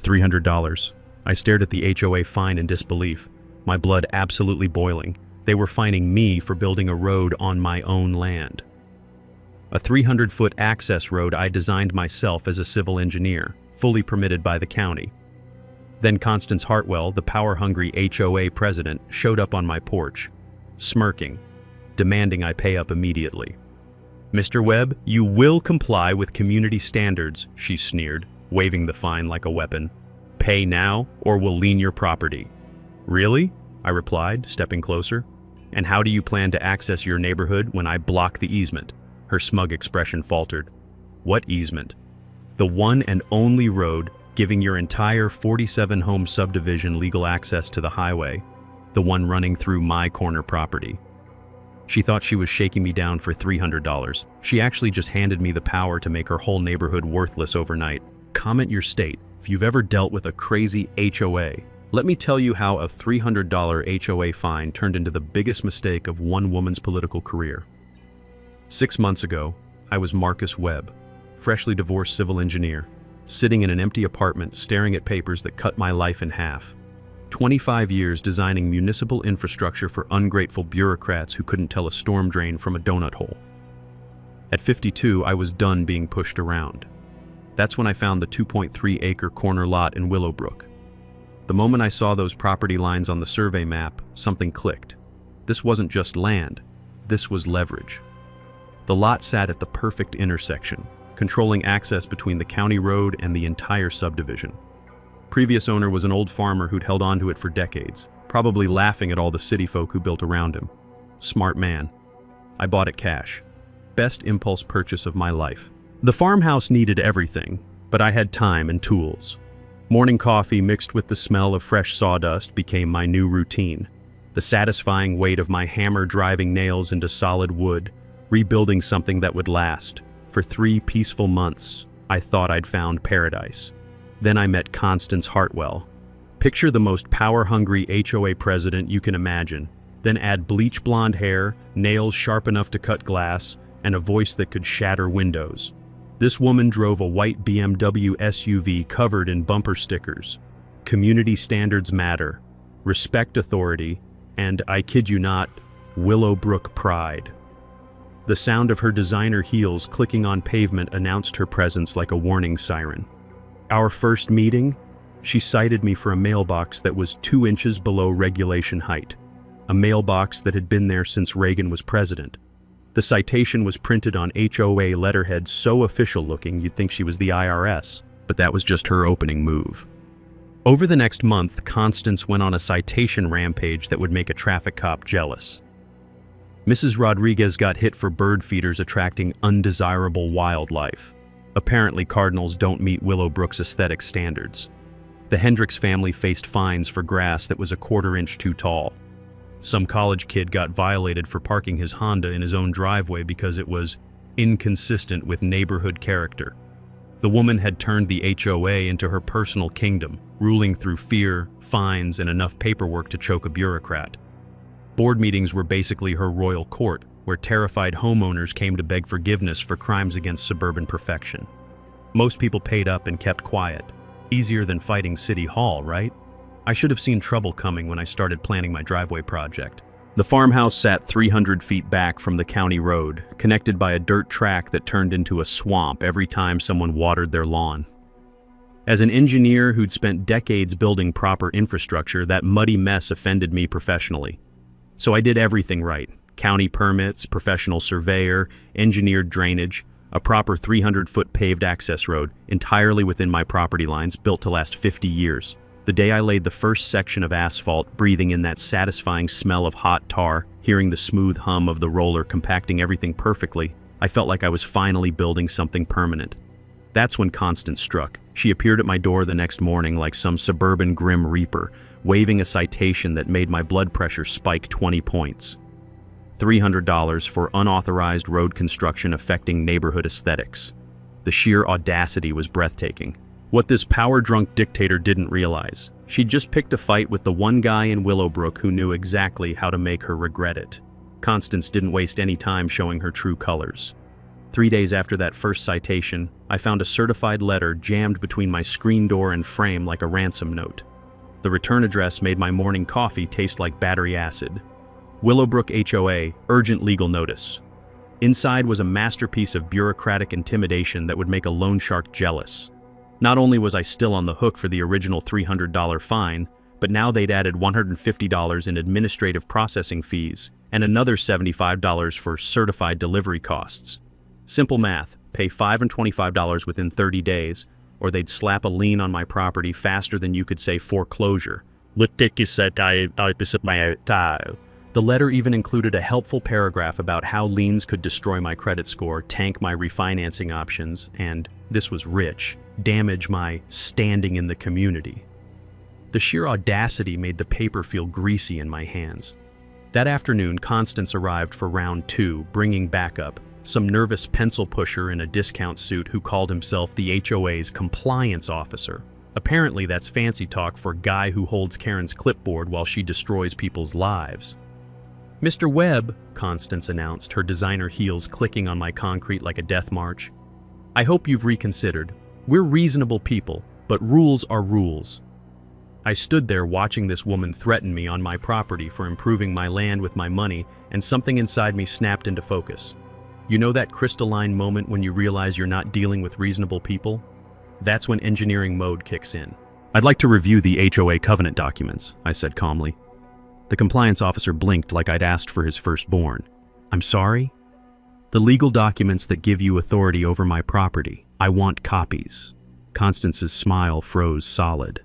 $300. I stared at the HOA fine in disbelief, my blood absolutely boiling. They were fining me for building a road on my own land. A 300-foot access road I designed myself as a civil engineer, fully permitted by the county. Then Constance Hartwell, the power-hungry HOA president, showed up on my porch, smirking, demanding I pay up immediately. "Mr. Webb, you will comply with community standards," she sneered, waving the fine like a weapon. "Pay now, or we'll lien your property." "Really?" I replied, stepping closer. "And how do you plan to access your neighborhood when I block the easement?" Her smug expression faltered. "What easement?" "The one and only road giving your entire 47-home subdivision legal access to the highway, the one running through my corner property." She thought she was shaking me down for $300. She actually just handed me the power to make her whole neighborhood worthless overnight. Comment your state if you've ever dealt with a crazy HOA. Let me tell you how a $300 HOA fine turned into the biggest mistake of one woman's political career. 6 months ago, I was Marcus Webb, freshly divorced civil engineer, sitting in an empty apartment staring at papers that cut my life in half. 25 years designing municipal infrastructure for ungrateful bureaucrats who couldn't tell a storm drain from a donut hole. At 52, I was done being pushed around. That's when I found the 2.3-acre corner lot in Willowbrook. The moment I saw those property lines on the survey map, something clicked. This wasn't just land, this was leverage. The lot sat at the perfect intersection, controlling access between the county road and the entire subdivision. Previous owner was an old farmer who'd held onto it for decades, probably laughing at all the city folk who built around him. Smart man. I bought it cash. Best impulse purchase of my life. The farmhouse needed everything, but I had time and tools. Morning coffee mixed with the smell of fresh sawdust became my new routine. The satisfying weight of my hammer driving nails into solid wood, rebuilding something that would last. For 3 peaceful months, I thought I'd found paradise. Then I met Constance Hartwell. Picture the most power-hungry HOA president you can imagine. Then add bleach blonde hair, nails sharp enough to cut glass, and a voice that could shatter windows. This woman drove a white BMW SUV covered in bumper stickers. Community standards matter, respect authority, and, I kid you not, Willowbrook pride. The sound of her designer heels clicking on pavement announced her presence like a warning siren. Our first meeting, she cited me for a mailbox that was 2 inches below regulation height. A mailbox that had been there since Reagan was president. The citation was printed on HOA letterhead so official looking you'd think she was the IRS, but that was just her opening move. Over the next month, Constance went on a citation rampage that would make a traffic cop jealous. Mrs. Rodriguez got hit for bird feeders attracting undesirable wildlife. Apparently, cardinals don't meet Willowbrook's aesthetic standards. The Hendricks family faced fines for grass that was a 1/4 inch too tall. Some college kid got violated for parking his Honda in his own driveway because it was inconsistent with neighborhood character. The woman had turned the HOA into her personal kingdom, ruling through fear, fines, and enough paperwork to choke a bureaucrat. Board meetings were basically her royal court, where terrified homeowners came to beg forgiveness for crimes against suburban perfection. Most people paid up and kept quiet. Easier than fighting City Hall, right? I should have seen trouble coming when I started planning my driveway project. The farmhouse sat 300 feet back from the county road, connected by a dirt track that turned into a swamp every time someone watered their lawn. As an engineer who'd spent decades building proper infrastructure, that muddy mess offended me professionally. So I did everything right. County permits, professional surveyor, engineered drainage, a proper 300-foot paved access road, entirely within my property lines, built to last 50 years. The day I laid the first section of asphalt, breathing in that satisfying smell of hot tar, hearing the smooth hum of the roller compacting everything perfectly, I felt like I was finally building something permanent. That's when Constance struck. She appeared at my door the next morning like some suburban grim reaper, waving a citation that made my blood pressure spike 20 points. $300 for unauthorized road construction affecting neighborhood aesthetics. The sheer audacity was breathtaking. What this power-drunk dictator didn't realize, she'd just picked a fight with the one guy in Willowbrook who knew exactly how to make her regret it. Constance didn't waste any time showing her true colors. 3 days after that first citation, I found a certified letter jammed between my screen door and frame like a ransom note. The return address made my morning coffee taste like battery acid. Willowbrook HOA, urgent legal notice. Inside was a masterpiece of bureaucratic intimidation that would make a loan shark jealous. Not only was I still on the hook for the original $300 fine, but now they'd added $150 in administrative processing fees and another $75 for certified delivery costs. Simple math, pay $5 and $25 within 30 days, or they'd slap a lien on my property faster than you could say foreclosure. The letter even included a helpful paragraph about how liens could destroy my credit score, tank my refinancing options, and, this was rich, damage my standing in the community. The sheer audacity made the paper feel greasy in my hands. That afternoon, Constance arrived for round 2, bringing backup, some nervous pencil pusher in a discount suit who called himself the HOA's compliance officer. Apparently that's fancy talk for guy who holds Karen's clipboard while she destroys people's lives. "Mr. Webb," Constance announced, her designer heels clicking on my concrete like a death march. "I hope you've reconsidered. We're reasonable people, but rules are rules." I stood there watching this woman threaten me on my property for improving my land with my money, and something inside me snapped into focus. You know that crystalline moment when you realize you're not dealing with reasonable people? That's when engineering mode kicks in. "I'd like to review the HOA covenant documents," I said calmly. The compliance officer blinked like I'd asked for his firstborn. "I'm sorry?" "The legal documents that give you authority over my property. I want copies." Constance's smile froze solid.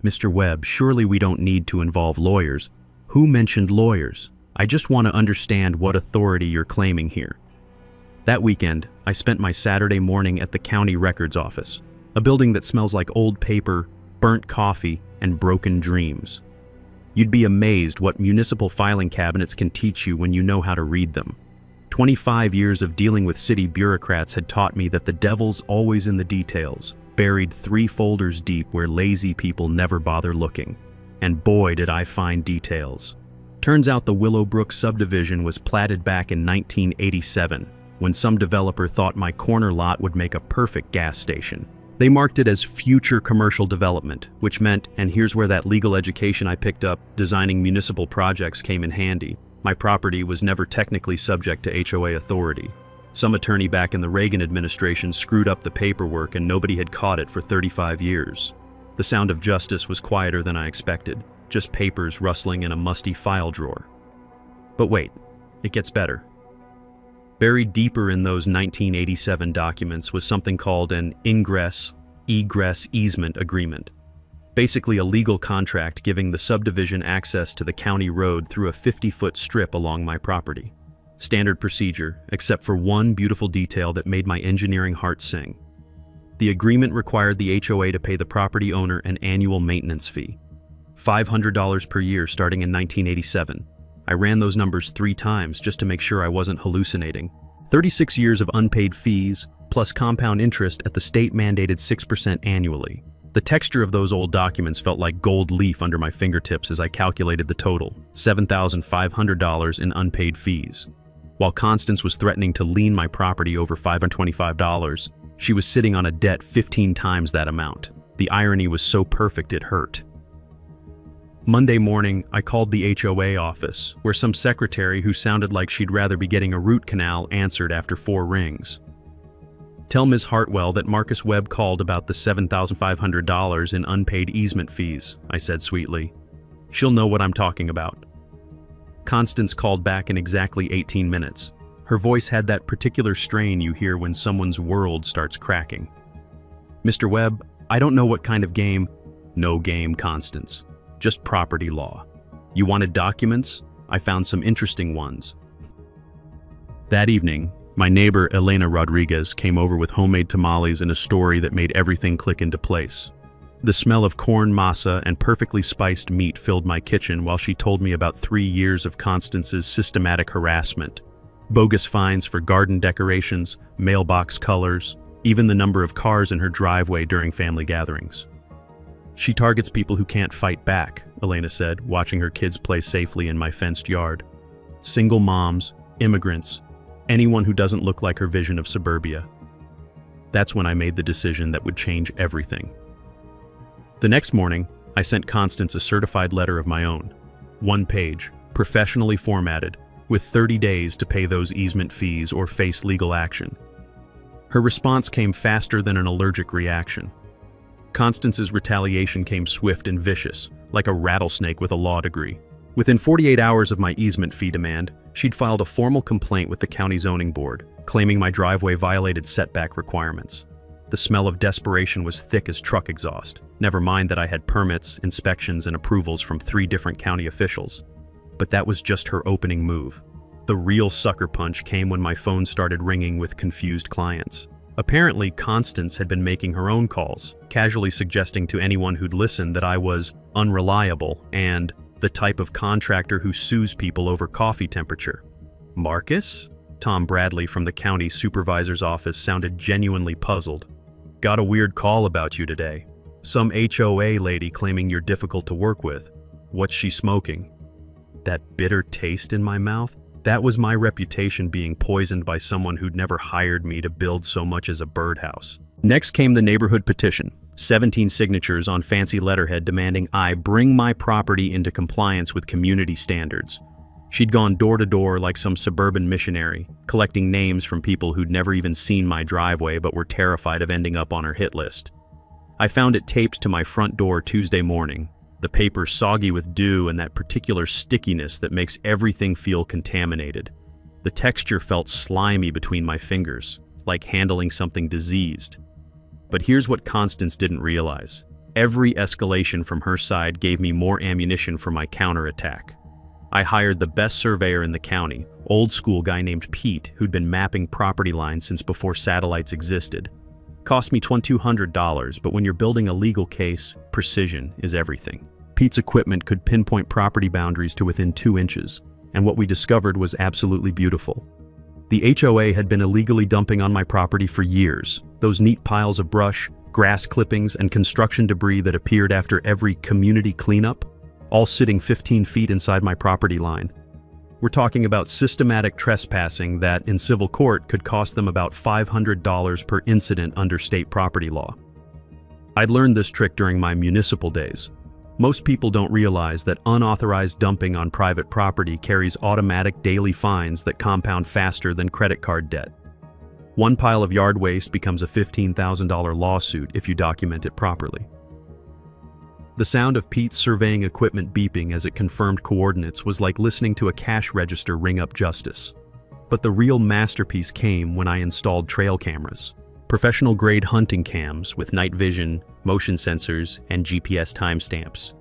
"Mr. Webb, surely we don't need to involve lawyers." "Who mentioned lawyers? I just want to understand what authority you're claiming here." That weekend, I spent my Saturday morning at the county records office, a building that smells like old paper, burnt coffee, and broken dreams. You'd be amazed what municipal filing cabinets can teach you when you know how to read them. 25 years of dealing with city bureaucrats had taught me that the devil's always in the details, buried 3 folders deep where lazy people never bother looking. And boy did I find details. Turns out the Willowbrook subdivision was platted back in 1987, when some developer thought my corner lot would make a perfect gas station. They marked it as future commercial development, which meant, and here's where that legal education I picked up designing municipal projects came in handy, my property was never technically subject to HOA authority. Some attorney back in the Reagan administration screwed up the paperwork and nobody had caught it for 35 years. The sound of justice was quieter than I expected, just papers rustling in a musty file drawer. But wait, it gets better. Buried deeper in those 1987 documents was something called an ingress-egress easement agreement. Basically a legal contract giving the subdivision access to the county road through a 50-foot strip along my property. Standard procedure, except for one beautiful detail that made my engineering heart sing. The agreement required the HOA to pay the property owner an annual maintenance fee. $500 per year starting in 1987. I ran those numbers 3 times just to make sure I wasn't hallucinating. 36 years of unpaid fees, plus compound interest at the state-mandated 6% annually. The texture of those old documents felt like gold leaf under my fingertips as I calculated the total, $7,500 in unpaid fees. While Constance was threatening to lien my property over $525, she was sitting on a debt 15 times that amount. The irony was so perfect it hurt. Monday morning, I called the HOA office, where some secretary who sounded like she'd rather be getting a root canal answered after 4 rings. "Tell Ms. Hartwell that Marcus Webb called about the $7,500 in unpaid easement fees," I said sweetly. "She'll know what I'm talking about." Constance called back in exactly 18 minutes. Her voice had that particular strain you hear when someone's world starts cracking. "Mr. Webb, I don't know what kind of game—" "No game, Constance. Just property law. You wanted documents? I found some interesting ones." That evening, my neighbor Elena Rodriguez came over with homemade tamales and a story that made everything click into place. The smell of corn masa and perfectly spiced meat filled my kitchen while she told me about 3 years of Constance's systematic harassment. Bogus fines for garden decorations, mailbox colors, even the number of cars in her driveway during family gatherings. "She targets people who can't fight back," Elena said, watching her kids play safely in my fenced yard. "Single moms, immigrants, anyone who doesn't look like her vision of suburbia." That's when I made the decision that would change everything. The next morning, I sent Constance a certified letter of my own. 1 page, professionally formatted, with 30 days to pay those easement fees or face legal action. Her response came faster than an allergic reaction. Constance's retaliation came swift and vicious, like a rattlesnake with a law degree. Within 48 hours of my easement fee demand, she'd filed a formal complaint with the county zoning board, claiming my driveway violated setback requirements. The smell of desperation was thick as truck exhaust, never mind that I had permits, inspections, and approvals from 3 different county officials. But that was just her opening move. The real sucker punch came when my phone started ringing with confused clients. Apparently, Constance had been making her own calls, casually suggesting to anyone who'd listen that I was unreliable and the type of contractor who sues people over coffee temperature. Marcus? Tom Bradley from the county supervisor's office sounded genuinely puzzled. Got a weird call about you today. Some HOA lady claiming you're difficult to work with. What's she smoking? That bitter taste in my mouth? That was my reputation being poisoned by someone who'd never hired me to build so much as a birdhouse. Next came the neighborhood petition, 17 signatures on fancy letterhead demanding I bring my property into compliance with community standards. She'd gone door to door like some suburban missionary, collecting names from people who'd never even seen my driveway but were terrified of ending up on her hit list. I found it taped to my front door Tuesday morning, the paper soggy with dew and that particular stickiness that makes everything feel contaminated. The texture felt slimy between my fingers, like handling something diseased. But here's what Constance didn't realize. Every escalation from her side gave me more ammunition for my counterattack. I hired the best surveyor in the county, old school guy named Pete, who'd been mapping property lines since before satellites existed. Cost me $2,200, but when you're building a legal case, precision is everything. Pete's equipment could pinpoint property boundaries to within 2 inches, and what we discovered was absolutely beautiful. The HOA had been illegally dumping on my property for years. Those neat piles of brush, grass clippings, and construction debris that appeared after every community cleanup, all sitting 15 feet inside my property line. We're talking about systematic trespassing that, in civil court, could cost them about $500 per incident under state property law. I'd learned this trick during my municipal days. Most people don't realize that unauthorized dumping on private property carries automatic daily fines that compound faster than credit card debt. 1 pile of yard waste becomes a $15,000 lawsuit if you document it properly. The sound of Pete's surveying equipment beeping as it confirmed coordinates was like listening to a cash register ring up justice. But the real masterpiece came when I installed trail cameras. Professional-grade hunting cams with night vision, motion sensors, and GPS timestamps.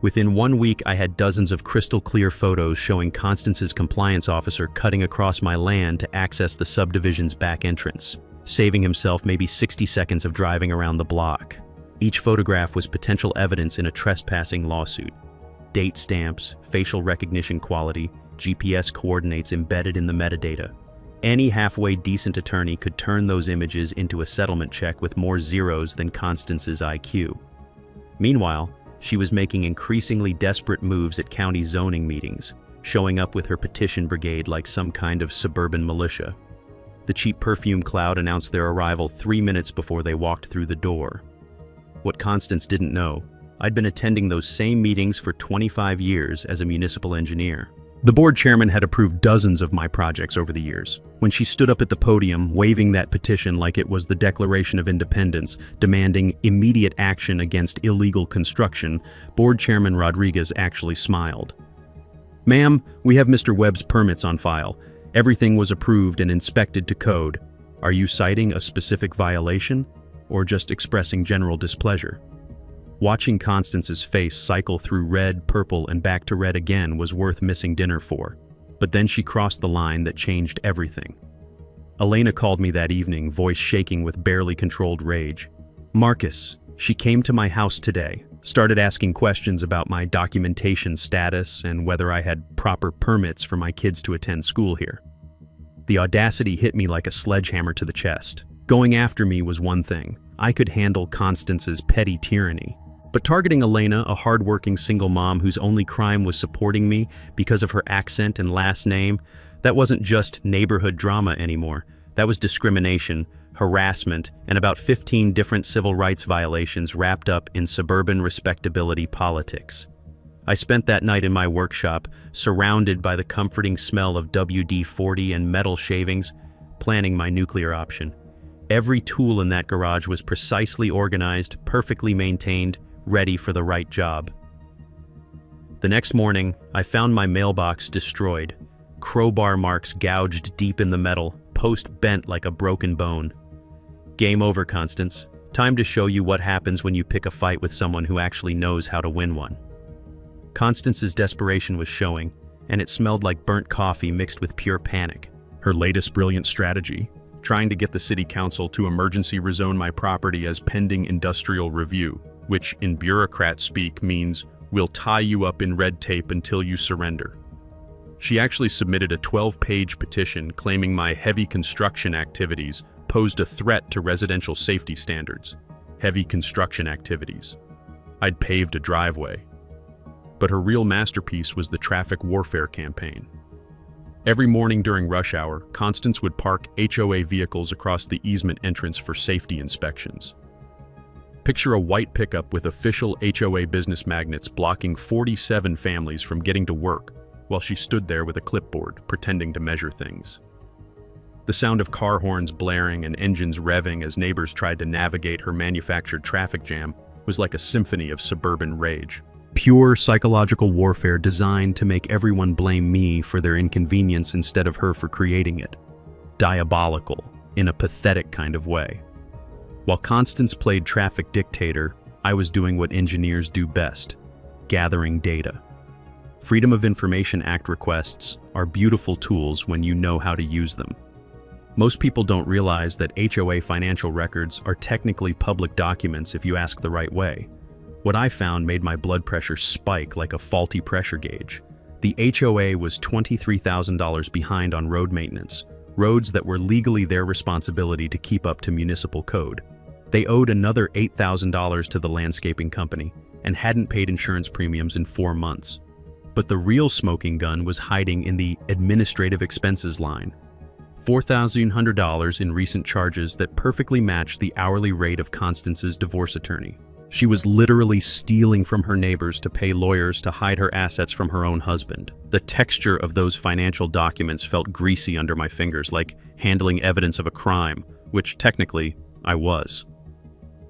Within 1 week, I had dozens of crystal-clear photos showing Constance's compliance officer cutting across my land to access the subdivision's back entrance, saving himself maybe 60 seconds of driving around the block. Each photograph was potential evidence in a trespassing lawsuit. Date stamps, facial recognition quality, GPS coordinates embedded in the metadata. Any halfway decent attorney could turn those images into a settlement check with more zeros than Constance's IQ. Meanwhile, she was making increasingly desperate moves at county zoning meetings, showing up with her petition brigade like some kind of suburban militia. The cheap perfume cloud announced their arrival 3 minutes before they walked through the door. What Constance didn't know, I'd been attending those same meetings for 25 years as a municipal engineer. The board chairman had approved dozens of my projects over the years. When she stood up at the podium, waving that petition like it was the Declaration of Independence, demanding immediate action against illegal construction, board chairman Rodriguez actually smiled. "Ma'am, we have Mr. Webb's permits on file. Everything was approved and inspected to code. Are you citing a specific violation, or just expressing general displeasure?" Watching Constance's face cycle through red, purple, and back to red again was worth missing dinner for. But then she crossed the line that changed everything. Elena called me that evening, voice shaking with barely controlled rage. "Marcus, she came to my house today, started asking questions about my documentation status and whether I had proper permits for my kids to attend school here." The audacity hit me like a sledgehammer to the chest. Going after me was one thing. I could handle Constance's petty tyranny. But targeting Elena, a hard-working single mom whose only crime was supporting me because of her accent and last name, that wasn't just neighborhood drama anymore. That was discrimination, harassment, and about 15 different civil rights violations wrapped up in suburban respectability politics. I spent that night in my workshop, surrounded by the comforting smell of WD-40 and metal shavings, planning my nuclear option. Every tool in that garage was precisely organized, perfectly maintained, ready for the right job. The next morning, I found my mailbox destroyed, crowbar marks gouged deep in the metal, post bent like a broken bone. Game over, Constance. Time to show you what happens when you pick a fight with someone who actually knows how to win one. Constance's desperation was showing, and it smelled like burnt coffee mixed with pure panic. Her latest brilliant strategy, trying to get the city council to emergency rezone my property as pending industrial review, which in bureaucrat speak means we'll tie you up in red tape until you surrender. She actually submitted a 12-page petition claiming my heavy construction activities posed a threat to residential safety standards. Heavy construction activities. I'd paved a driveway. But her real masterpiece was the traffic warfare campaign. Every morning during rush hour, Constance would park HOA vehicles across the easement entrance for safety inspections. Picture a white pickup with official HOA business magnets blocking 47 families from getting to work while she stood there with a clipboard, pretending to measure things. The sound of car horns blaring and engines revving as neighbors tried to navigate her manufactured traffic jam was like a symphony of suburban rage. Pure psychological warfare designed to make everyone blame me for their inconvenience instead of her for creating it. Diabolical, in a pathetic kind of way. While Constance played traffic dictator, I was doing what engineers do best, gathering data. Freedom of Information Act requests are beautiful tools when you know how to use them. Most people don't realize that HOA financial records are technically public documents if you ask the right way. What I found made my blood pressure spike like a faulty pressure gauge. The HOA was $23,000 behind on road maintenance, roads that were legally their responsibility to keep up to municipal code. They owed another $8,000 to the landscaping company and hadn't paid insurance premiums in 4 months. But the real smoking gun was hiding in the administrative expenses line. $4,100 in recent charges that perfectly matched the hourly rate of Constance's divorce attorney. She was literally stealing from her neighbors to pay lawyers to hide her assets from her own husband. The texture of those financial documents felt greasy under my fingers, like handling evidence of a crime, which technically I was.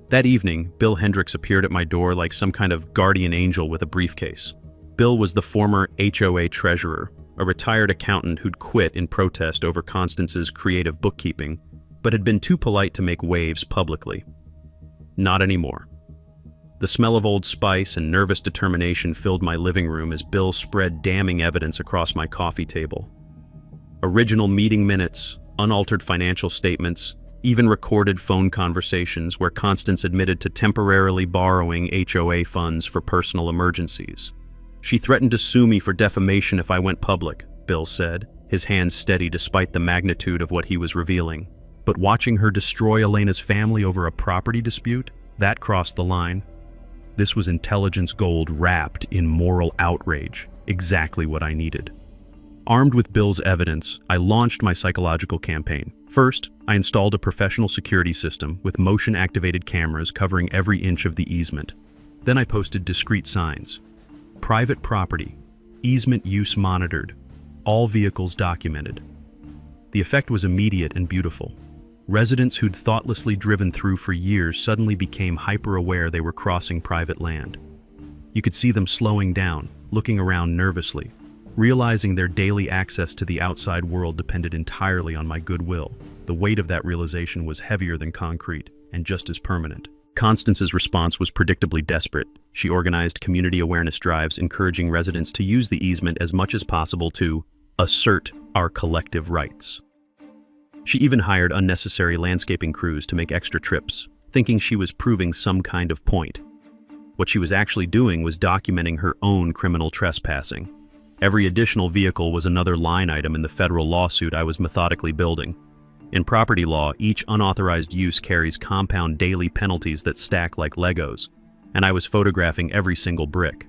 That evening, Bill Hendricks appeared at my door like some kind of guardian angel with a briefcase. Bill was the former HOA treasurer, a retired accountant who'd quit in protest over Constance's creative bookkeeping, but had been too polite to make waves publicly. Not anymore. The smell of Old Spice and nervous determination filled my living room as Bill spread damning evidence across my coffee table. Original meeting minutes, unaltered financial statements, even recorded phone conversations where Constance admitted to temporarily borrowing HOA funds for personal emergencies. She threatened to sue me for defamation if I went public, Bill said, his hands steady despite the magnitude of what he was revealing. But watching her destroy Elena's family over a property dispute, that crossed the line. This was intelligence gold wrapped in moral outrage, exactly what I needed. Armed with Bill's evidence, I launched my psychological campaign. First, I installed a professional security system with motion-activated cameras covering every inch of the easement. Then I posted discreet signs. Private property, easement use monitored, all vehicles documented. The effect was immediate and beautiful. Residents who'd thoughtlessly driven through for years suddenly became hyper-aware they were crossing private land. You could see them slowing down, looking around nervously, realizing their daily access to the outside world depended entirely on my goodwill. The weight of that realization was heavier than concrete, and just as permanent. Constance's response was predictably desperate. She organized community awareness drives encouraging residents to use the easement as much as possible to assert our collective rights. She even hired unnecessary landscaping crews to make extra trips, thinking she was proving some kind of point. What she was actually doing was documenting her own criminal trespassing. Every additional vehicle was another line item in the federal lawsuit I was methodically building. In property law, each unauthorized use carries compound daily penalties that stack like Legos, and I was photographing every single brick.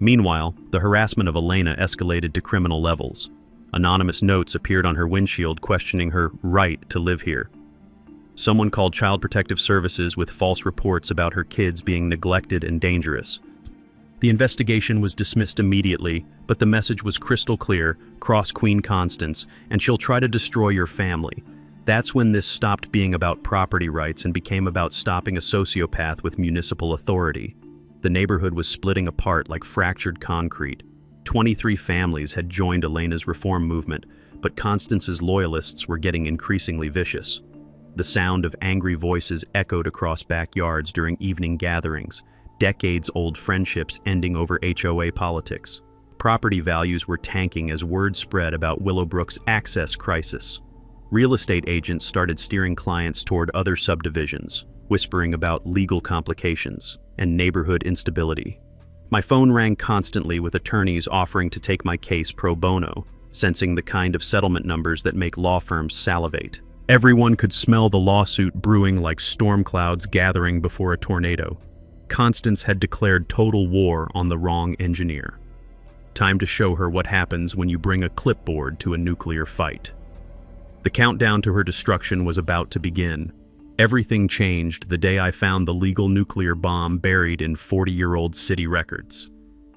Meanwhile, the harassment of Elena escalated to criminal levels. Anonymous notes appeared on her windshield questioning her right to live here. Someone called Child Protective Services with false reports about her kids being neglected and dangerous. The investigation was dismissed immediately, but the message was crystal clear: cross Queen Constance, and she'll try to destroy your family. That's when this stopped being about property rights and became about stopping a sociopath with municipal authority. The neighborhood was splitting apart like fractured concrete. 23 families had joined Elena's reform movement, but Constance's loyalists were getting increasingly vicious. The sound of angry voices echoed across backyards during evening gatherings, decades-old friendships ending over HOA politics. Property values were tanking as word spread about Willowbrook's access crisis. Real estate agents started steering clients toward other subdivisions, whispering about legal complications and neighborhood instability. My phone rang constantly with attorneys offering to take my case pro bono, sensing the kind of settlement numbers that make law firms salivate. Everyone could smell the lawsuit brewing like storm clouds gathering before a tornado. Constance had declared total war on the wrong engineer. Time to show her what happens when you bring a clipboard to a nuclear fight. The countdown to her destruction was about to begin. Everything changed the day I found the legal nuclear bomb buried in 40-year-old city records.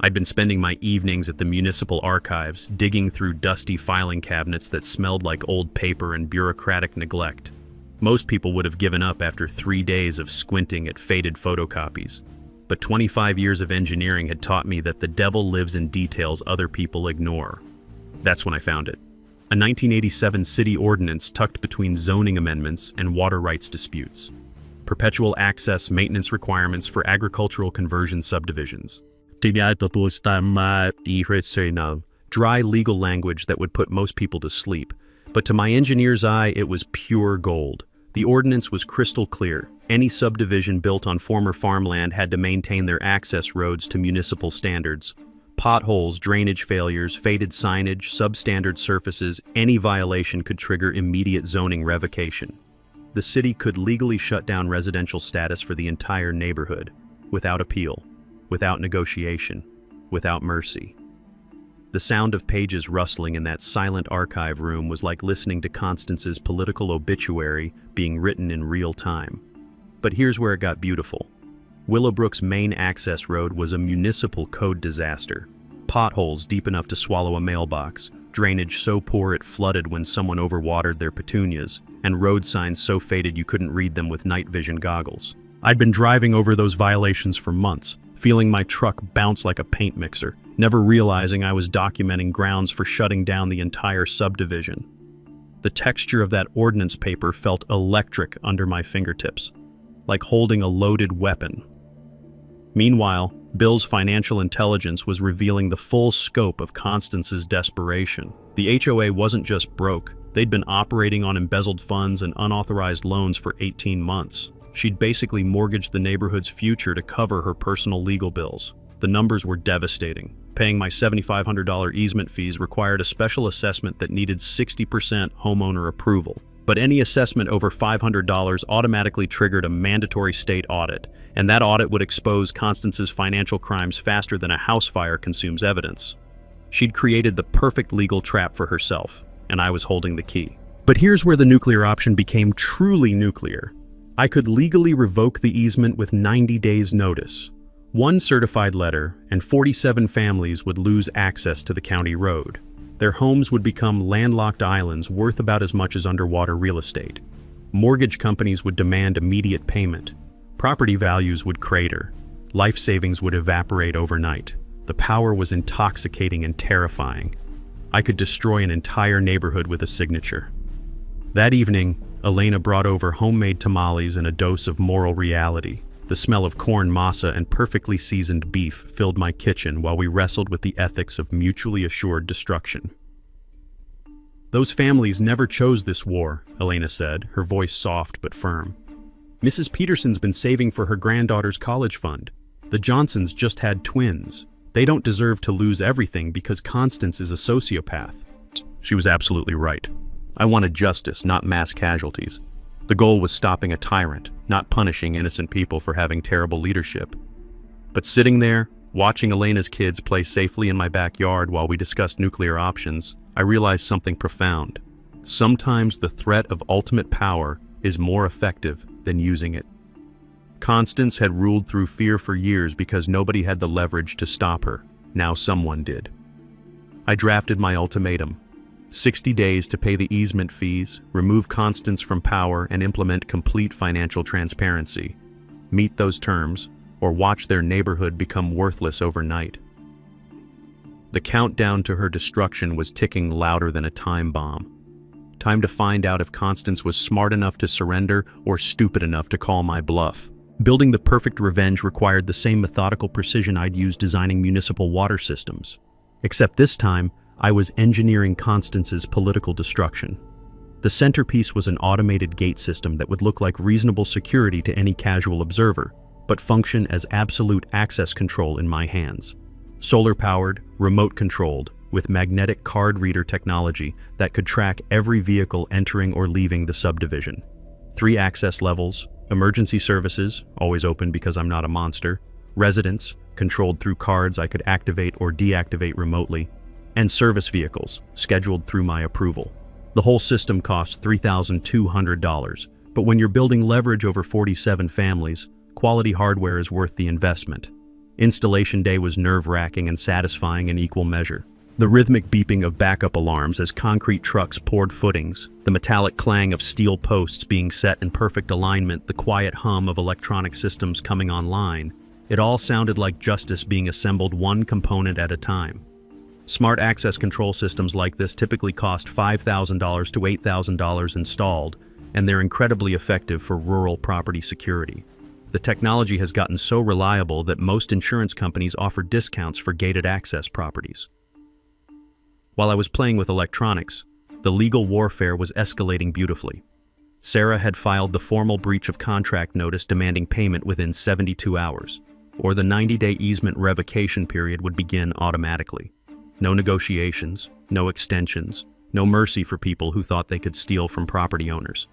I'd been spending my evenings at the municipal archives, digging through dusty filing cabinets that smelled like old paper and bureaucratic neglect. Most people would have given up after 3 days of squinting at faded photocopies. But 25 years of engineering had taught me that the devil lives in details other people ignore. That's when I found it. A 1987 city ordinance tucked between zoning amendments and water rights disputes. Perpetual access maintenance requirements for agricultural conversion subdivisions. Dry legal language that would put most people to sleep. But to my engineer's eye, it was pure gold. The ordinance was crystal clear. Any subdivision built on former farmland had to maintain their access roads to municipal standards. Potholes, drainage failures, faded signage, substandard surfaces, any violation could trigger immediate zoning revocation. The city could legally shut down residential status for the entire neighborhood, without appeal, without negotiation, without mercy. The sound of pages rustling in that silent archive room was like listening to Constance's political obituary being written in real time. But here's where it got beautiful. Willowbrook's main access road was a municipal code disaster. Potholes deep enough to swallow a mailbox, drainage so poor it flooded when someone overwatered their petunias, and road signs so faded you couldn't read them with night vision goggles. I'd been driving over those violations for months, feeling my truck bounce like a paint mixer, never realizing I was documenting grounds for shutting down the entire subdivision. The texture of that ordinance paper felt electric under my fingertips, like holding a loaded weapon. Meanwhile, Bill's financial intelligence was revealing the full scope of Constance's desperation. The HOA wasn't just broke, they'd been operating on embezzled funds and unauthorized loans for 18 months. She'd basically mortgaged the neighborhood's future to cover her personal legal bills. The numbers were devastating. Paying my $7,500 easement fees required a special assessment that needed 60% homeowner approval. But any assessment over $500 automatically triggered a mandatory state audit, and that audit would expose Constance's financial crimes faster than a house fire consumes evidence. She'd created the perfect legal trap for herself, and I was holding the key. But here's where the nuclear option became truly nuclear. I could legally revoke the easement with 90 days' notice. One certified letter, and 47 families would lose access to the county road. Their homes would become landlocked islands worth about as much as underwater real estate. Mortgage companies would demand immediate payment. Property values would crater. Life savings would evaporate overnight. The power was intoxicating and terrifying. I could destroy an entire neighborhood with a signature. That evening, Elena brought over homemade tamales and a dose of moral reality. The smell of corn masa and perfectly seasoned beef filled my kitchen while we wrestled with the ethics of mutually assured destruction. "Those families never chose this war," Elena said, her voice soft but firm. "Mrs. Peterson's been saving for her granddaughter's college fund. The Johnsons just had twins. They don't deserve to lose everything because Constance is a sociopath." She was absolutely right. I wanted justice, not mass casualties. The goal was stopping a tyrant, not punishing innocent people for having terrible leadership. But sitting there, watching Elena's kids play safely in my backyard while we discussed nuclear options, I realized something profound. Sometimes the threat of ultimate power is more effective than using it. Constance had ruled through fear for years because nobody had the leverage to stop her. Now someone did. I drafted my ultimatum: 60 days to pay the easement fees, remove Constance from power, and implement complete financial transparency. Meet those terms, or watch their neighborhood become worthless overnight. The countdown to her destruction was ticking louder than a time bomb. Time to find out if Constance was smart enough to surrender or stupid enough to call my bluff. Building the perfect revenge required the same methodical precision I'd used designing municipal water systems. Except this time, I was engineering Constance's political destruction. The centerpiece was an automated gate system that would look like reasonable security to any casual observer, but function as absolute access control in my hands. Solar-powered, remote-controlled, with magnetic card reader technology that could track every vehicle entering or leaving the subdivision. 3 access levels: emergency services, always open because I'm not a monster; residents, controlled through cards I could activate or deactivate remotely; and service vehicles, scheduled through my approval. The whole system costs $3,200, but when you're building leverage over 47 families, quality hardware is worth the investment. Installation day was nerve-wracking and satisfying in equal measure. The rhythmic beeping of backup alarms as concrete trucks poured footings, the metallic clang of steel posts being set in perfect alignment, the quiet hum of electronic systems coming online, it all sounded like justice being assembled one component at a time. Smart access control systems like this typically cost $5,000 to $8,000 installed, and they're incredibly effective for rural property security. The technology has gotten so reliable that most insurance companies offer discounts for gated access properties. While I was playing with electronics, the legal warfare was escalating beautifully. Sarah had filed the formal breach of contract notice demanding payment within 72 hours, or the 90-day easement revocation period would begin automatically. No negotiations, no extensions, no mercy for people who thought they could steal from property owners.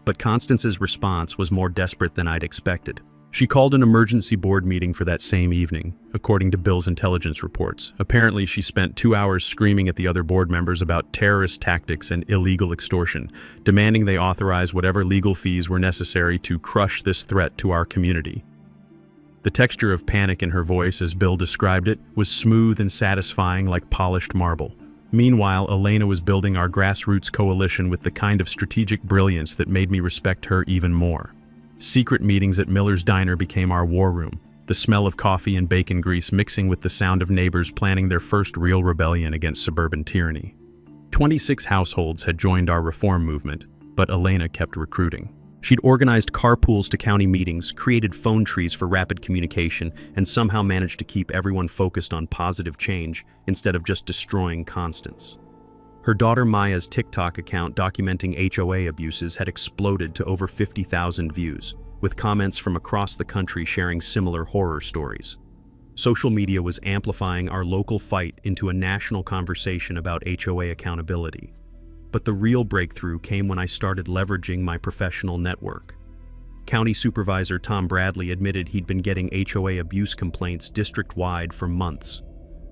But Constance's response was more desperate than I'd expected. She called an emergency board meeting for that same evening, according to Bill's intelligence reports. Apparently, she spent 2 hours screaming at the other board members about terrorist tactics and illegal extortion, demanding they authorize whatever legal fees were necessary to crush this threat to our community. The texture of panic in her voice, as Bill described it, was smooth and satisfying like polished marble. Meanwhile, Elena was building our grassroots coalition with the kind of strategic brilliance that made me respect her even more. Secret meetings at Miller's Diner became our war room, the smell of coffee and bacon grease mixing with the sound of neighbors planning their first real rebellion against suburban tyranny. 26 households had joined our reform movement, but Elena kept recruiting. She'd organized carpools to county meetings, created phone trees for rapid communication, and somehow managed to keep everyone focused on positive change instead of just destroying Constance. Her daughter Maya's TikTok account documenting HOA abuses had exploded to over 50,000 views, with comments from across the country sharing similar horror stories. Social media was amplifying our local fight into a national conversation about HOA accountability. But the real breakthrough came when I started leveraging my professional network. County Supervisor Tom Bradley admitted he'd been getting HOA abuse complaints district-wide for months.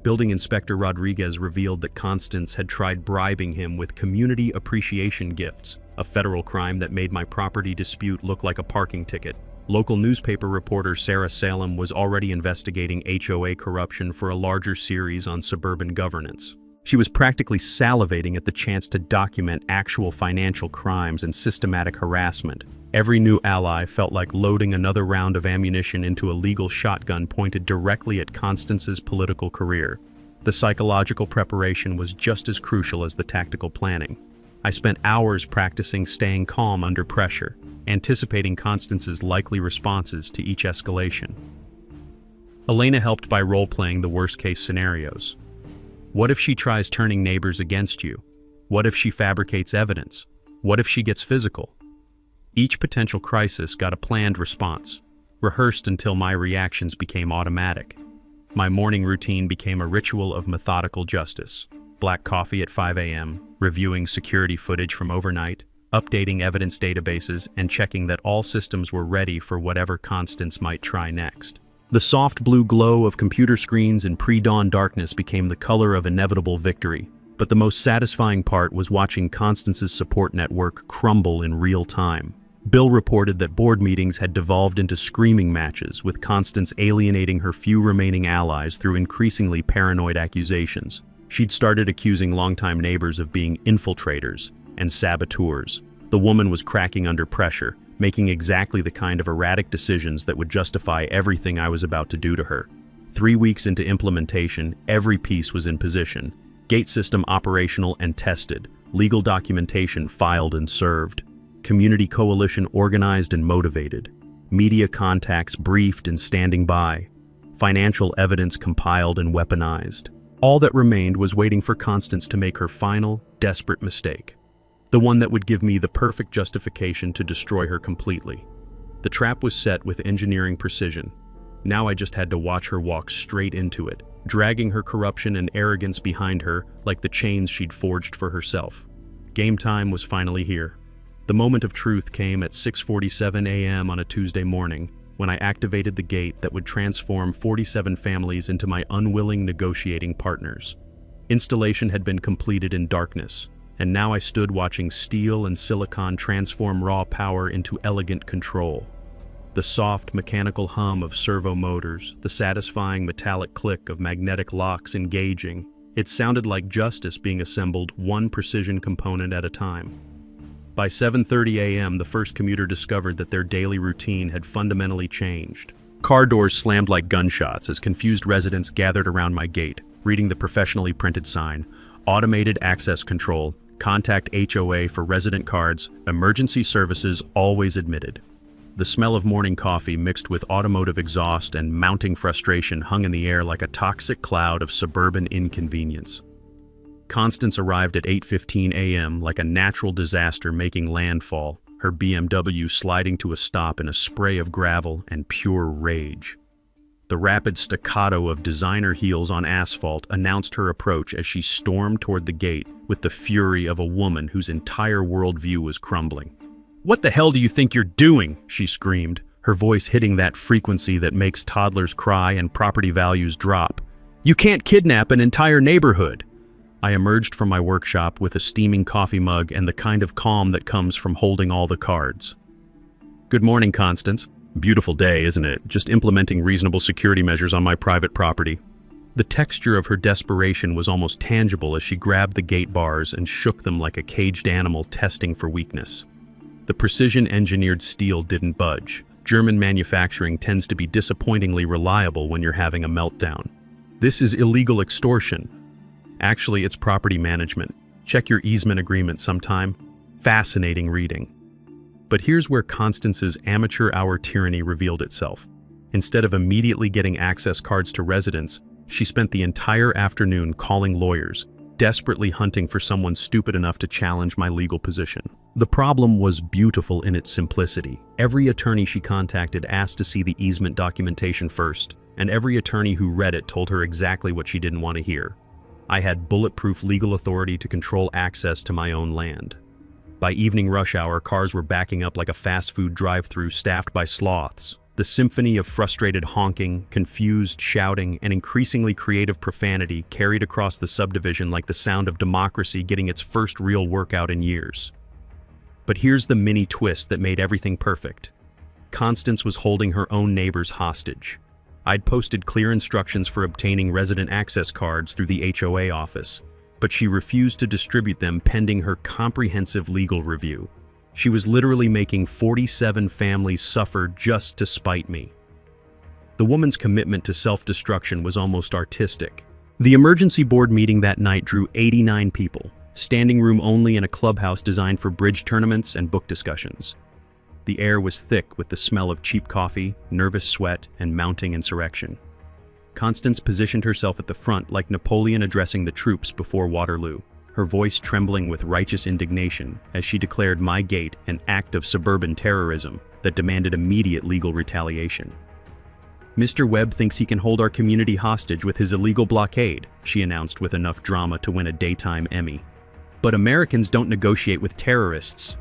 Building Inspector Rodriguez revealed that Constance had tried bribing him with community appreciation gifts, a federal crime that made my property dispute look like a parking ticket. Local newspaper reporter Sarah Salem was already investigating HOA corruption for a larger series on suburban governance. She was practically salivating at the chance to document actual financial crimes and systematic harassment. Every new ally felt like loading another round of ammunition into a legal shotgun pointed directly at Constance's political career. The psychological preparation was just as crucial as the tactical planning. I spent hours practicing staying calm under pressure, anticipating Constance's likely responses to each escalation. Elena helped by role-playing the worst-case scenarios. What if she tries turning neighbors against you? What if she fabricates evidence? What if she gets physical? Each potential crisis got a planned response, rehearsed until my reactions became automatic. My morning routine became a ritual of methodical justice. Black coffee at 5 a.m., reviewing security footage from overnight, updating evidence databases, and checking that all systems were ready for whatever Constance might try next. The soft blue glow of computer screens in pre-dawn darkness became the color of inevitable victory, but the most satisfying part was watching Constance's support network crumble in real time. Bill reported that board meetings had devolved into screaming matches, with Constance alienating her few remaining allies through increasingly paranoid accusations. She'd started accusing longtime neighbors of being infiltrators and saboteurs. The woman was cracking under pressure, making exactly the kind of erratic decisions that would justify everything I was about to do to her. 3 weeks into implementation, every piece was in position. Gate system operational and tested. Legal documentation filed and served. Community coalition organized and motivated. Media contacts briefed and standing by. Financial evidence compiled and weaponized. All that remained was waiting for Constance to make her final, desperate mistake. The one that would give me the perfect justification to destroy her completely. The trap was set with engineering precision. Now I just had to watch her walk straight into it, dragging her corruption and arrogance behind her like the chains she'd forged for herself. Game time was finally here. The moment of truth came at 6:47 a.m. on a Tuesday morning, when I activated the gate that would transform 47 families into my unwilling negotiating partners. Installation had been completed in darkness, and now I stood watching steel and silicon transform raw power into elegant control. The soft mechanical hum of servo motors, the satisfying metallic click of magnetic locks engaging, it sounded like justice being assembled one precision component at a time. By 7:30 a.m., the first commuter discovered that their daily routine had fundamentally changed. Car doors slammed like gunshots as confused residents gathered around my gate, reading the professionally printed sign, "Automated Access Control, contact HOA for resident cards, emergency services always admitted." The smell of morning coffee mixed with automotive exhaust and mounting frustration hung in the air like a toxic cloud of suburban inconvenience. Constance arrived at 8:15 a.m. like a natural disaster making landfall, her BMW sliding to a stop in a spray of gravel and pure rage. The rapid staccato of designer heels on asphalt announced her approach as she stormed toward the gate with the fury of a woman whose entire worldview was crumbling. "What the hell do you think you're doing?" she screamed, her voice hitting that frequency that makes toddlers cry and property values drop. "You can't kidnap an entire neighborhood." I emerged from my workshop with a steaming coffee mug and the kind of calm that comes from holding all the cards. "Good morning, Constance. Beautiful day, isn't it? Just implementing reasonable security measures on my private property." The texture of her desperation was almost tangible as she grabbed the gate bars and shook them like a caged animal testing for weakness. The precision-engineered steel didn't budge. German manufacturing tends to be disappointingly reliable when you're having a meltdown. "This is illegal extortion." Actually, it's property management. Check your easement agreement sometime. Fascinating reading. But here's where Constance's amateur-hour tyranny revealed itself. Instead of immediately getting access cards to residents, she spent the entire afternoon calling lawyers, desperately hunting for someone stupid enough to challenge my legal position. The problem was beautiful in its simplicity. Every attorney she contacted asked to see the easement documentation first, and every attorney who read it told her exactly what she didn't want to hear. I had bulletproof legal authority to control access to my own land. By evening rush hour, cars were backing up like a fast food drive-thru staffed by sloths. The symphony of frustrated honking, confused shouting, and increasingly creative profanity carried across the subdivision like the sound of democracy getting its first real workout in years. But here's the mini twist that made everything perfect. Constance was holding her own neighbors hostage. I'd posted clear instructions for obtaining resident access cards through the HOA office, but she refused to distribute them pending her comprehensive legal review. She was literally making 47 families suffer just to spite me. The woman's commitment to self-destruction was almost artistic. The emergency board meeting that night drew 89 people, standing room only in a clubhouse designed for bridge tournaments and book discussions. The air was thick with the smell of cheap coffee, nervous sweat, and mounting insurrection. Constance positioned herself at the front like Napoleon addressing the troops before Waterloo, her voice trembling with righteous indignation as she declared my gate an act of suburban terrorism that demanded immediate legal retaliation. "Mr. Webb thinks he can hold our community hostage with his illegal blockade," she announced with enough drama to win a daytime Emmy. "But Americans don't negotiate with terrorists."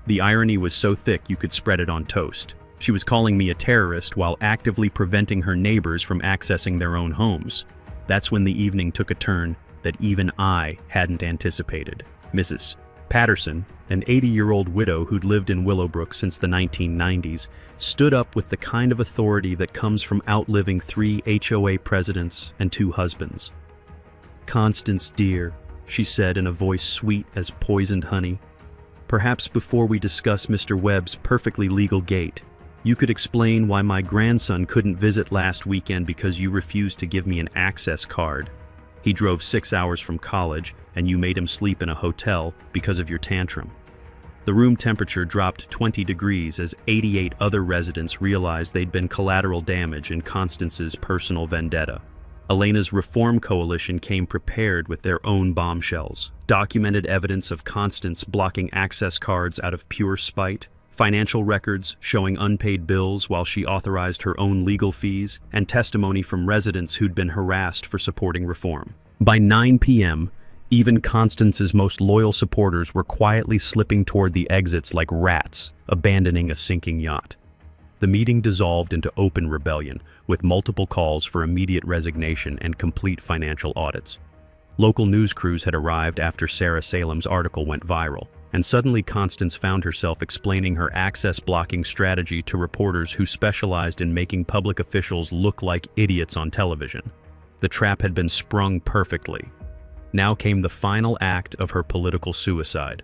The irony was so thick you could spread it on toast. She was calling me a terrorist while actively preventing her neighbors from accessing their own homes. That's when the evening took a turn that even I hadn't anticipated. "Mrs. Patterson, an 80-year-old widow who'd lived in Willowbrook since the 1990s, stood up with the kind of authority that comes from outliving 3 HOA presidents and 2 husbands. "Constance, dear," she said in a voice sweet as poisoned honey, "perhaps before we discuss Mr. Webb's perfectly legal gate, you could explain why my grandson couldn't visit last weekend because you refused to give me an access card. He drove 6 hours from college, and you made him sleep in a hotel because of your tantrum." The room temperature dropped 20 degrees as 88 other residents realized they'd been collateral damage in Constance's personal vendetta. Elena's Reform Coalition came prepared with their own bombshells. Documented evidence of Constance blocking access cards out of pure spite, financial records showing unpaid bills while she authorized her own legal fees, and testimony from residents who'd been harassed for supporting reform. By 9 p.m., even Constance's most loyal supporters were quietly slipping toward the exits like rats, abandoning a sinking yacht. The meeting dissolved into open rebellion, with multiple calls for immediate resignation and complete financial audits. Local news crews had arrived after Sarah Salem's article went viral, and suddenly Constance found herself explaining her access-blocking strategy to reporters who specialized in making public officials look like idiots on television. The trap had been sprung perfectly. Now came the final act of her political suicide.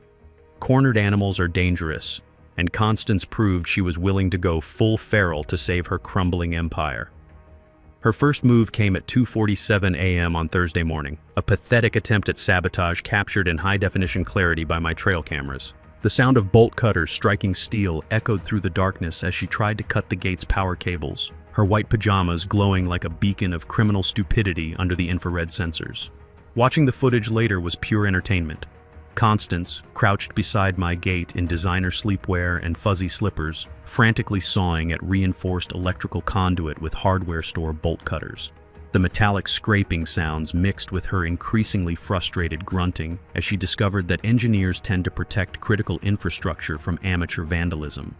Cornered animals are dangerous, and Constance proved she was willing to go full feral to save her crumbling empire. Her first move came at 2:47 a.m. on Thursday morning, a pathetic attempt at sabotage captured in high-definition clarity by my trail cameras. The sound of bolt cutters striking steel echoed through the darkness as she tried to cut the gate's power cables, her white pajamas glowing like a beacon of criminal stupidity under the infrared sensors. Watching the footage later was pure entertainment. Constance, crouched beside my gate in designer sleepwear and fuzzy slippers, frantically sawing at reinforced electrical conduit with hardware store bolt cutters. The metallic scraping sounds mixed with her increasingly frustrated grunting as she discovered that engineers tend to protect critical infrastructure from amateur vandalism.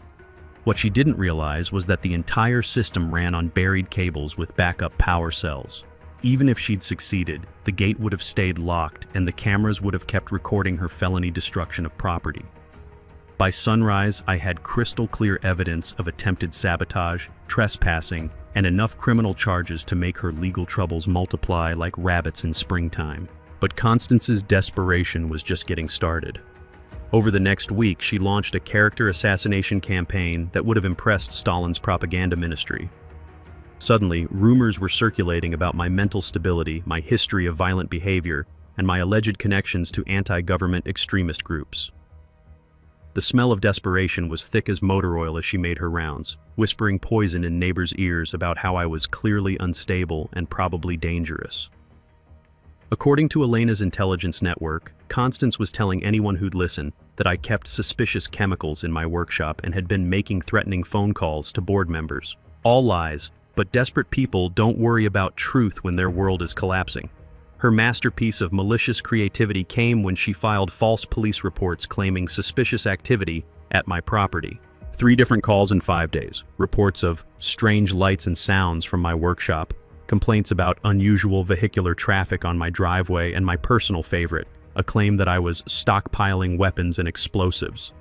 What she didn't realize was that the entire system ran on buried cables with backup power cells. Even if she'd succeeded, the gate would have stayed locked and the cameras would have kept recording her felony destruction of property. By sunrise, I had crystal clear evidence of attempted sabotage, trespassing, and enough criminal charges to make her legal troubles multiply like rabbits in springtime. But Constance's desperation was just getting started. Over the next week, she launched a character assassination campaign that would have impressed Stalin's propaganda ministry. Suddenly, rumors were circulating about my mental stability, my history of violent behavior, and my alleged connections to anti-government extremist groups. The smell of desperation was thick as motor oil as she made her rounds, whispering poison in neighbors' ears about how I was clearly unstable and probably dangerous. According to Elena's intelligence network, Constance was telling anyone who'd listen that I kept suspicious chemicals in my workshop and had been making threatening phone calls to board members. All lies. But desperate people don't worry about truth when their world is collapsing. Her masterpiece of malicious creativity came when she filed false police reports claiming suspicious activity at my property. 3 different calls in 5 days, reports of strange lights and sounds from my workshop, complaints about unusual vehicular traffic on my driveway, and my personal favorite, a claim that I was stockpiling weapons and explosives.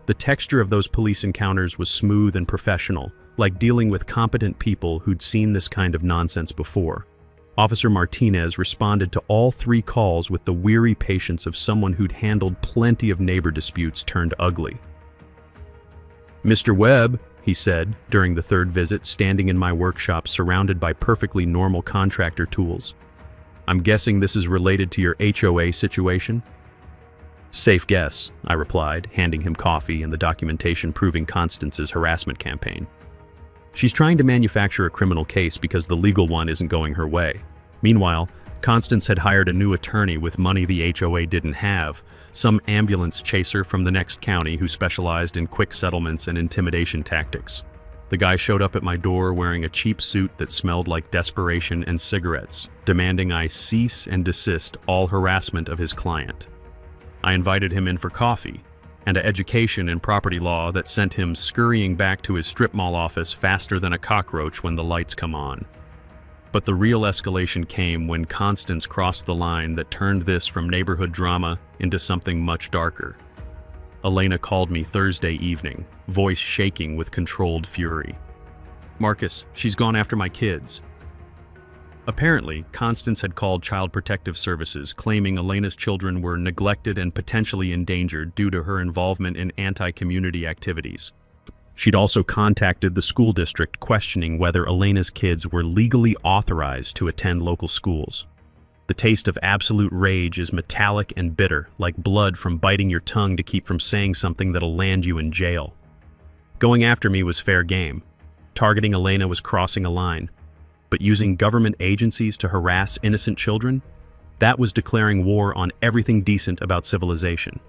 The texture of those police encounters was smooth and professional, like dealing with competent people who'd seen this kind of nonsense before. Officer Martinez responded to all 3 calls with the weary patience of someone who'd handled plenty of neighbor disputes turned ugly. "Mr. Webb," he said during the 3rd visit, standing in my workshop surrounded by perfectly normal contractor tools. "I'm guessing this is related to your HOA situation?" "Safe guess," I replied, handing him coffee and the documentation proving Constance's harassment campaign. She's trying to manufacture a criminal case because the legal one isn't going her way. Meanwhile, Constance had hired a new attorney with money the HOA didn't have, some ambulance chaser from the next county who specialized in quick settlements and intimidation tactics. The guy showed up at my door wearing a cheap suit that smelled like desperation and cigarettes, demanding I cease and desist all harassment of his client. I invited him in for coffee, and an education in property law that sent him scurrying back to his strip mall office faster than a cockroach when the lights come on. But the real escalation came when Constance crossed the line that turned this from neighborhood drama into something much darker. Elena called me Thursday evening, voice shaking with controlled fury. "Marcus, she's gone after my kids." Apparently, Constance had called Child Protective Services, claiming Elena's children were neglected and potentially endangered due to her involvement in anti-community activities. She'd also contacted the school district questioning whether Elena's kids were legally authorized to attend local schools. The taste of absolute rage is metallic and bitter, like blood from biting your tongue to keep from saying something that'll land you in jail. Going after me was fair game. Targeting Elena was crossing a line. But using government agencies to harass innocent children? That was declaring war on everything decent about civilization.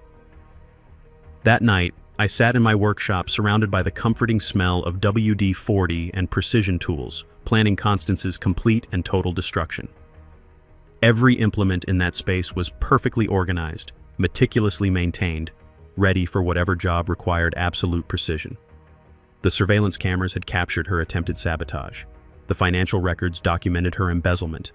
That night, I sat in my workshop surrounded by the comforting smell of WD-40 and precision tools, planning Constance's complete and total destruction. Every implement in that space was perfectly organized, meticulously maintained, ready for whatever job required absolute precision. The surveillance cameras had captured her attempted sabotage. The financial records documented her embezzlement.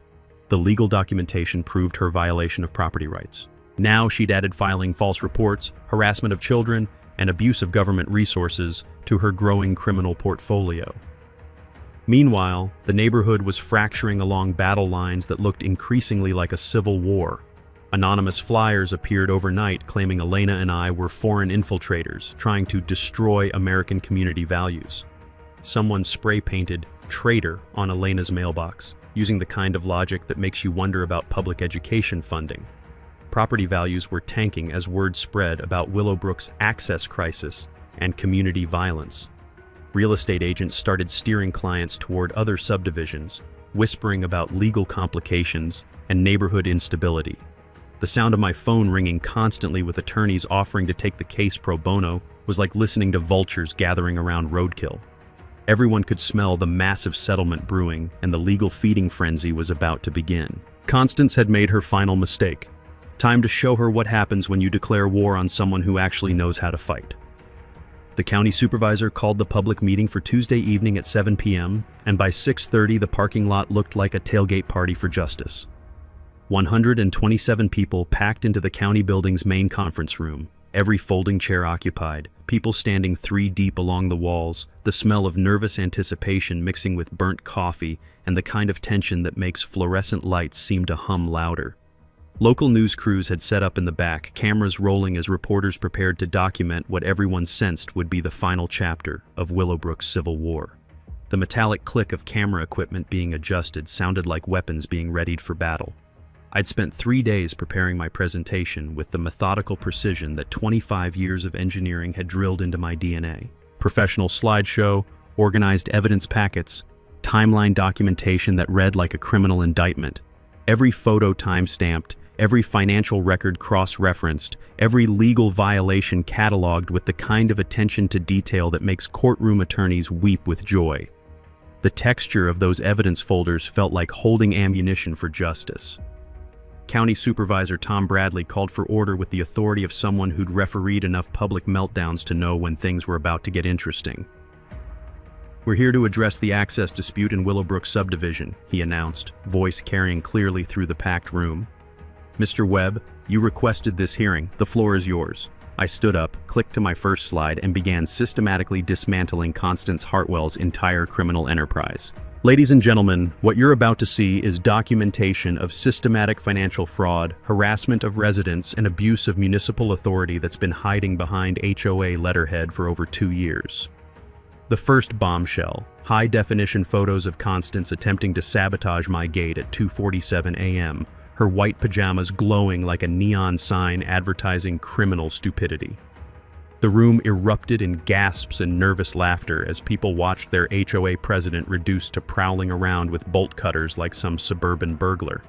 The legal documentation proved her violation of property rights. Now she'd added filing false reports, harassment of children, and abuse of government resources to her growing criminal portfolio. Meanwhile, the neighborhood was fracturing along battle lines that looked increasingly like a civil war. Anonymous flyers appeared overnight claiming Elena and I were foreign infiltrators trying to destroy American community values. Someone spray-painted "traitor" on Elena's mailbox, using the kind of logic that makes you wonder about public education funding. Property values were tanking as word spread about Willowbrook's access crisis and community violence. Real estate agents started steering clients toward other subdivisions, whispering about legal complications and neighborhood instability. The sound of my phone ringing constantly with attorneys offering to take the case pro bono was like listening to vultures gathering around roadkill. Everyone could smell the massive settlement brewing, and the legal feeding frenzy was about to begin. Constance had made her final mistake. Time to show her what happens when you declare war on someone who actually knows how to fight. The county supervisor called the public meeting for Tuesday evening at 7 p.m., and by 6:30 the parking lot looked like a tailgate party for justice. 127 people packed into the county building's main conference room, every folding chair occupied, people standing 3 deep along the walls, the smell of nervous anticipation mixing with burnt coffee, and the kind of tension that makes fluorescent lights seem to hum louder. Local news crews had set up in the back, cameras rolling as reporters prepared to document what everyone sensed would be the final chapter of Willowbrook's civil war. The metallic click of camera equipment being adjusted sounded like weapons being readied for battle. I'd spent 3 days preparing my presentation with the methodical precision that 25 years of engineering had drilled into my DNA. Professional slideshow, organized evidence packets, timeline documentation that read like a criminal indictment. Every photo time-stamped, every financial record cross-referenced, every legal violation cataloged with the kind of attention to detail that makes courtroom attorneys weep with joy. The texture of those evidence folders felt like holding ammunition for justice. County Supervisor Tom Bradley called for order with the authority of someone who'd refereed enough public meltdowns to know when things were about to get interesting. "We're here to address the access dispute in Willowbrook subdivision," he announced, voice carrying clearly through the packed room. "Mr. Webb, you requested this hearing. The floor is yours." I stood up, clicked to my first slide, and began systematically dismantling Constance Hartwell's entire criminal enterprise. Ladies and gentlemen, what you're about to see is documentation of systematic financial fraud, harassment of residents, and abuse of municipal authority that's been hiding behind HOA letterhead for over 2 years. The first bombshell, high-definition photos of Constance attempting to sabotage my gate at 2:47 a.m., her white pajamas glowing like a neon sign advertising criminal stupidity. The room erupted in gasps and nervous laughter as people watched their HOA president reduced to prowling around with bolt cutters like some suburban burglar.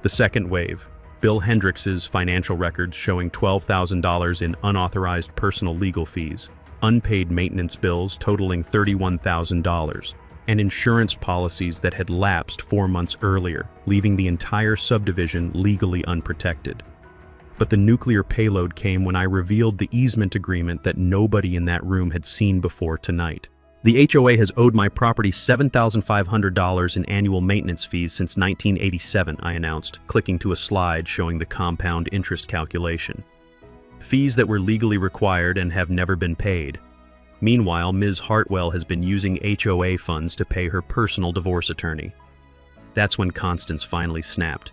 The second wave, Bill Hendricks's financial records showing $12,000 in unauthorized personal legal fees, unpaid maintenance bills totaling $31,000, and insurance policies that had lapsed 4 months earlier, leaving the entire subdivision legally unprotected. But the nuclear payload came when I revealed the easement agreement that nobody in that room had seen before tonight. The HOA has owed my property $7,500 in annual maintenance fees since 1987, I announced, clicking to a slide showing the compound interest calculation. Fees that were legally required and have never been paid. Meanwhile, Ms. Hartwell has been using HOA funds to pay her personal divorce attorney. That's when Constance finally snapped.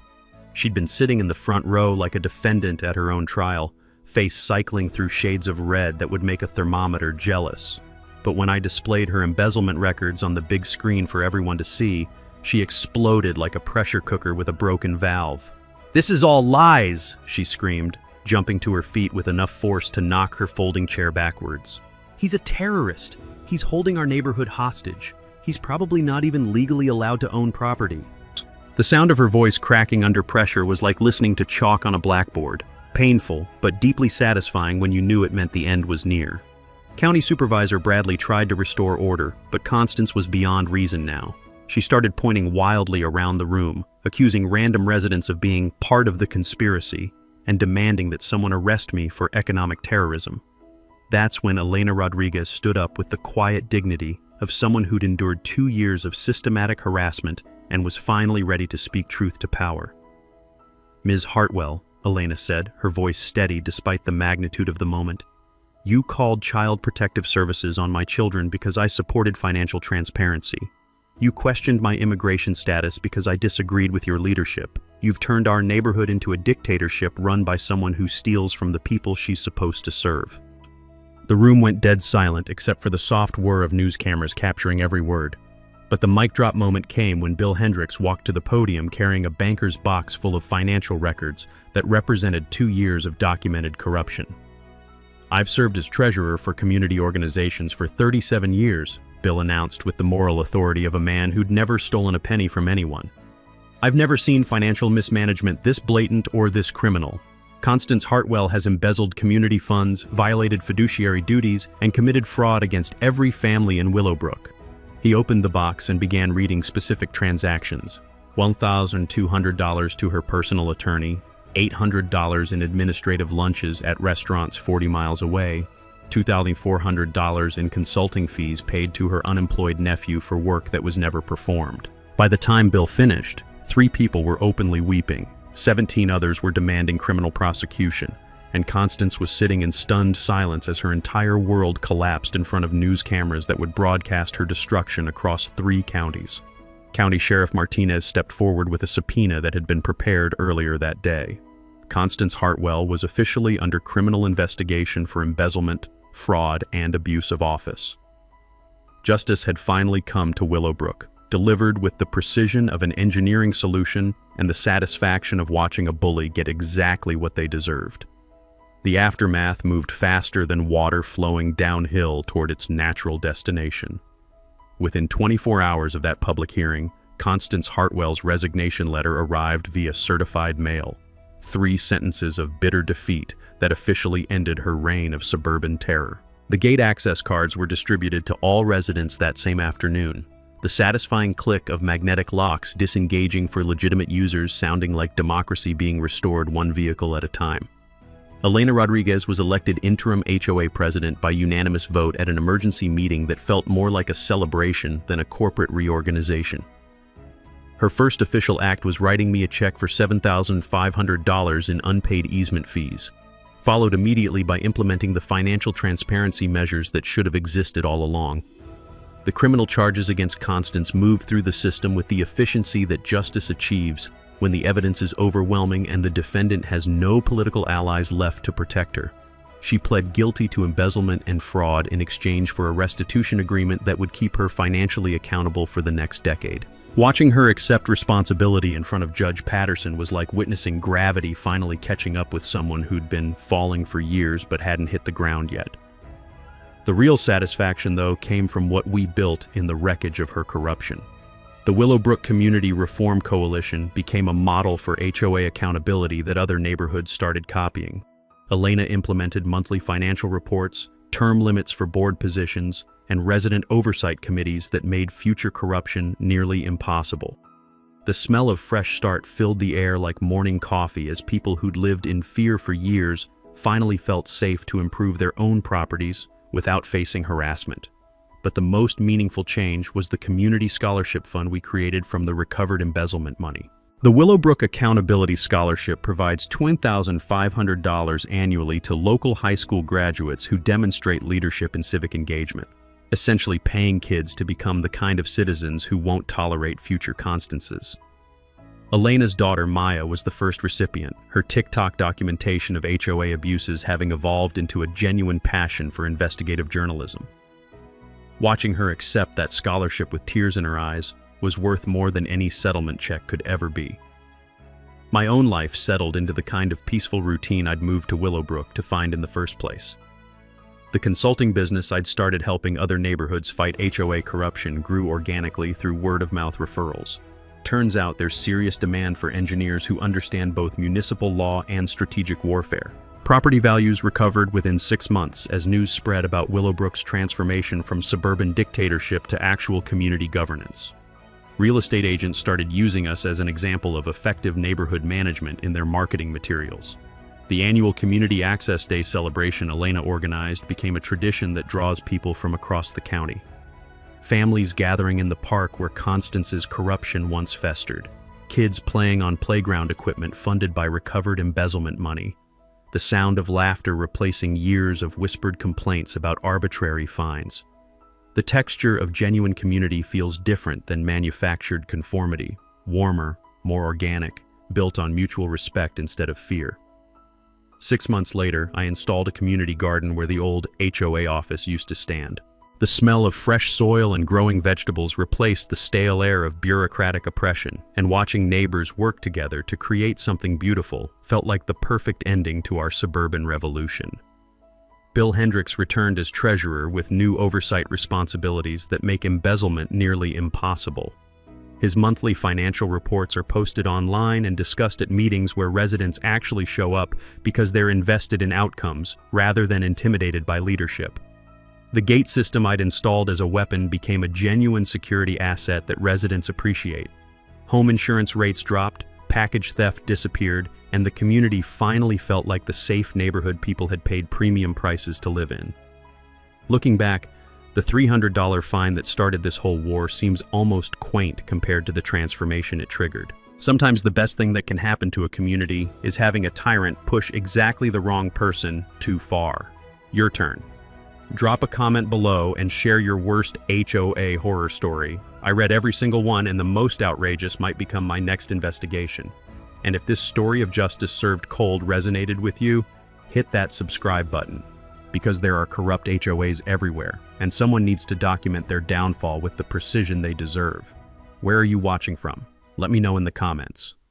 She'd been sitting in the front row like a defendant at her own trial, face cycling through shades of red that would make a thermometer jealous. But when I displayed her embezzlement records on the big screen for everyone to see, she exploded like a pressure cooker with a broken valve. "This is all lies," she screamed, jumping to her feet with enough force to knock her folding chair backwards. "He's a terrorist. He's holding our neighborhood hostage. He's probably not even legally allowed to own property." The sound of her voice cracking under pressure was like listening to chalk on a blackboard. Painful, but deeply satisfying when you knew it meant the end was near. County Supervisor Bradley tried to restore order, but Constance was beyond reason now. She started pointing wildly around the room, accusing random residents of being part of the conspiracy, and demanding that someone arrest me for economic terrorism. That's when Elena Rodriguez stood up with the quiet dignity of someone who'd endured 2 years of systematic harassment and was finally ready to speak truth to power. "Ms. Hartwell," Elena said, her voice steady despite the magnitude of the moment, "you called Child Protective Services on my children because I supported financial transparency. You questioned my immigration status because I disagreed with your leadership. You've turned our neighborhood into a dictatorship run by someone who steals from the people she's supposed to serve." The room went dead silent except for the soft whir of news cameras capturing every word. But the mic drop moment came when Bill Hendricks walked to the podium carrying a banker's box full of financial records that represented 2 years of documented corruption. "I've served as treasurer for community organizations for 37 years, Bill announced with the moral authority of a man who'd never stolen a penny from anyone. "I've never seen financial mismanagement this blatant or this criminal. Constance Hartwell has embezzled community funds, violated fiduciary duties, and committed fraud against every family in Willowbrook." He opened the box and began reading specific transactions. $1,200 to her personal attorney, $800 in administrative lunches at restaurants 40 miles away, $2,400 in consulting fees paid to her unemployed nephew for work that was never performed. By the time Bill finished, 3 people were openly weeping, 17 others were demanding criminal prosecution, and Constance was sitting in stunned silence as her entire world collapsed in front of news cameras that would broadcast her destruction across 3 counties. County Sheriff Martinez stepped forward with a subpoena that had been prepared earlier that day. Constance Hartwell was officially under criminal investigation for embezzlement, fraud, and abuse of office. Justice had finally come to Willowbrook, delivered with the precision of an engineering solution and the satisfaction of watching a bully get exactly what they deserved. The aftermath moved faster than water flowing downhill toward its natural destination. Within 24 hours of that public hearing, Constance Hartwell's resignation letter arrived via certified mail. 3 sentences of bitter defeat that officially ended her reign of suburban terror. The gate access cards were distributed to all residents that same afternoon, the satisfying click of magnetic locks disengaging for legitimate users sounding like democracy being restored one vehicle at a time. Elena Rodriguez was elected interim HOA president by unanimous vote at an emergency meeting that felt more like a celebration than a corporate reorganization. Her first official act was writing me a check for $7,500 in unpaid easement fees, followed immediately by implementing the financial transparency measures that should have existed all along. The criminal charges against Constance moved through the system with the efficiency that justice achieves when the evidence is overwhelming and the defendant has no political allies left to protect her. She pled guilty to embezzlement and fraud in exchange for a restitution agreement that would keep her financially accountable for the next decade. Watching her accept responsibility in front of Judge Patterson was like witnessing gravity finally catching up with someone who'd been falling for years but hadn't hit the ground yet. The real satisfaction, though, came from what we built in the wreckage of her corruption. The Willowbrook Community Reform Coalition became a model for HOA accountability that other neighborhoods started copying. Elena implemented monthly financial reports, term limits for board positions, and resident oversight committees that made future corruption nearly impossible. The smell of fresh start filled the air like morning coffee as people who'd lived in fear for years finally felt safe to improve their own properties without facing harassment. but the most meaningful change was the community scholarship fund we created from the recovered embezzlement money. The Willowbrook Accountability Scholarship provides $20,500 annually to local high school graduates who demonstrate leadership and civic engagement, essentially paying kids to become the kind of citizens who won't tolerate future constances. Elena's daughter Maya was the first recipient, her TikTok documentation of HOA abuses having evolved into a genuine passion for investigative journalism. Watching her accept that scholarship with tears in her eyes was worth more than any settlement check could ever be. My own life settled into the kind of peaceful routine I'd moved to Willowbrook to find in the first place. The consulting business I'd started helping other neighborhoods fight HOA corruption grew organically through word-of-mouth referrals. Turns out there's serious demand for engineers who understand both municipal law and strategic warfare. Property values recovered within 6 months as news spread about Willowbrook's transformation from suburban dictatorship to actual community governance. Real estate agents started using us as an example of effective neighborhood management in their marketing materials. The annual Community Access Day celebration Elena organized became a tradition that draws people from across the county. Families gathering in the park where Constance's corruption once festered. Kids playing on playground equipment funded by recovered embezzlement money. The sound of laughter replacing years of whispered complaints about arbitrary fines. The texture of genuine community feels different than manufactured conformity, warmer, more organic, built on mutual respect instead of fear. 6 months later, I installed a community garden where the old HOA office used to stand. The smell of fresh soil and growing vegetables replaced the stale air of bureaucratic oppression, and watching neighbors work together to create something beautiful felt like the perfect ending to our suburban revolution. Bill Hendricks returned as treasurer with new oversight responsibilities that make embezzlement nearly impossible. His monthly financial reports are posted online and discussed at meetings where residents actually show up because they're invested in outcomes rather than intimidated by leadership. The gate system I'd installed as a weapon became a genuine security asset that residents appreciate. Home insurance rates dropped, package theft disappeared, and the community finally felt like the safe neighborhood people had paid premium prices to live in. Looking back, the $300 fine that started this whole war seems almost quaint compared to the transformation it triggered. Sometimes the best thing that can happen to a community is having a tyrant push exactly the wrong person too far. Your turn. Drop a comment below and share your worst HOA horror story. I read every single one, and the most outrageous might become my next investigation. And if this story of justice served cold resonated with you, hit that subscribe button, because there are corrupt HOAs everywhere, and someone needs to document their downfall with the precision they deserve. Where are you watching from? Let me know in the comments.